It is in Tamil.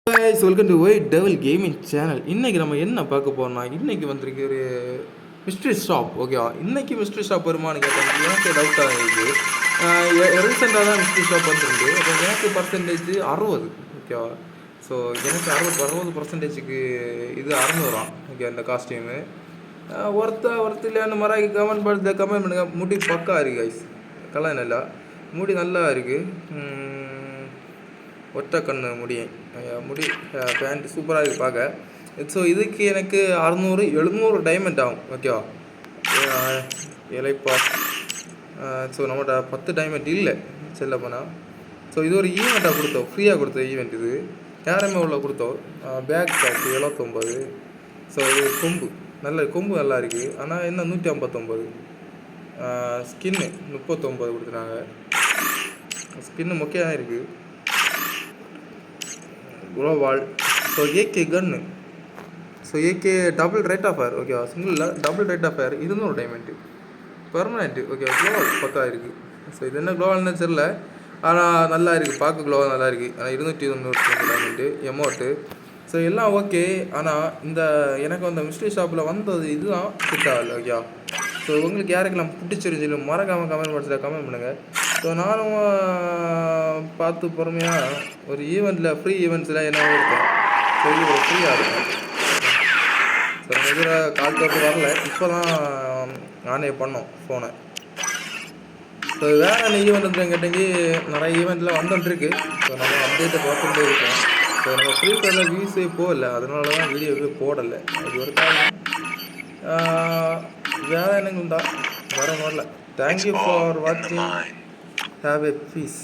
guys, welcome to White Devil Gaming channel. இன்னைக்கு நம்ம என்ன பார்க்க போறோம்னா, இன்னைக்கு வந்திருக்கு ஒரு மிஸ்ட்ரி ஷாப். ஓகேவா? இன்னைக்கு மிஸ்ட்ரி ஷாப் வருமானு கேட்டாங்க. எனக்கு டவுட்டாக இருக்குது. ரீசெண்டாக தான் மிஸ்ட்ரி ஷாப் வந்துருக்கு. அப்போ எனக்கு பர்சன்டேஜ் 60. ஓகேவா? ஸோ எனக்கு 60% இது 600. ஓகே, அந்த காஸ்டியூமு ஒருத்த இல்லை அந்த மாதிரி கமெண்ட் பண்ணுங்க. முடி பக்கா இருக்குது கைஸ், கல்யாணம் இல்லை, முடி நல்லா இருக்குது. ஒற்றை கண்ணு முடி பேண்ட் சூப்பராக இருக்குது பார்க்க. ஸோ இதுக்கு எனக்கு 600-700 டைமண்ட் ஆகும். ஓகேவா? இலைப்பா. ஸோ நம்மகிட்ட 10 டைமண்ட் இல்லை செல்ல போனால். ஸோ இது ஒரு ஈவெண்ட்டாக கொடுத்தோம், ஃப்ரீயாக கொடுத்த ஈவெண்ட் இது. யாருமே உள்ள கொடுத்தோம். Back back 79. ஸோ இது கொம்பு நல்லா இருக்குது. ஆனால் என்ன 159. ஸ்கின்னு 39 கொடுத்துட்டாங்க. ஸ்கின்னு மொக்கையாக இருக்குது. Gloo wall. So AK gun. So AK double rate of fire. ஓகேவா? சிங்கிளில் double rate of fire 200 diamond permanent. ஓகேவா? குளோவால் 10 இருக்குது. ஸோ இது என்ன குளோவால்னு தெரியல, ஆனால் நல்லா இருக்குது பார்க்க. குளோவால் நல்லா இருக்குது. ஆனால் 290 டைமண்ட்டு எமௌண்ட்டு. ஸோ எல்லாம் ஓகே. ஆனால் இந்த எனக்கு அந்த மிஸ்ட்ரி ஷாப்பில் வந்தது இதுதான் ஃபிட் ஆகல. ஓகேவா? ஸோ உங்களுக்கு யாருக்கெல்லாம் பிடிச்சிருந்துச்சு மறக்காமல் கமெண்ட் பாக்ஸில் கமெண்ட் பண்ணுங்கள். ஸோ நானும் பார்த்து பொறுமையாக ஒரு ஈவெண்ட்டில் ஃப்ரீ ஈவெண்ட்ஸில் என்ன இருக்கேன். ஸோ இது ஒரு ஃப்ரீயாக இருக்கும். ஸோ நம்ம இதில் கால் போட்டு வரல, இப்போ தான் நானே பண்ணோம் ஃபோனை. ஸோ வேறு என்ன ஈவெண்ட் கேட்டீங்க, நிறைய ஈவெண்ட்டில் வந்துட்டுருக்கு. ஸோ நம்ம அப்டேட்டை பார்த்துட்டே இருக்கோம். ஸோ நம்ம ஃப்ரீ ஃபயரில் வியூஸே போகல, அதனால தான் வீடியோவே போடலை. அது ஒரு காரணம். வேறு என்னங்க தான் வேறு வரல. தேங்க்யூ ஃபார் வாட்சிங். Have a peace.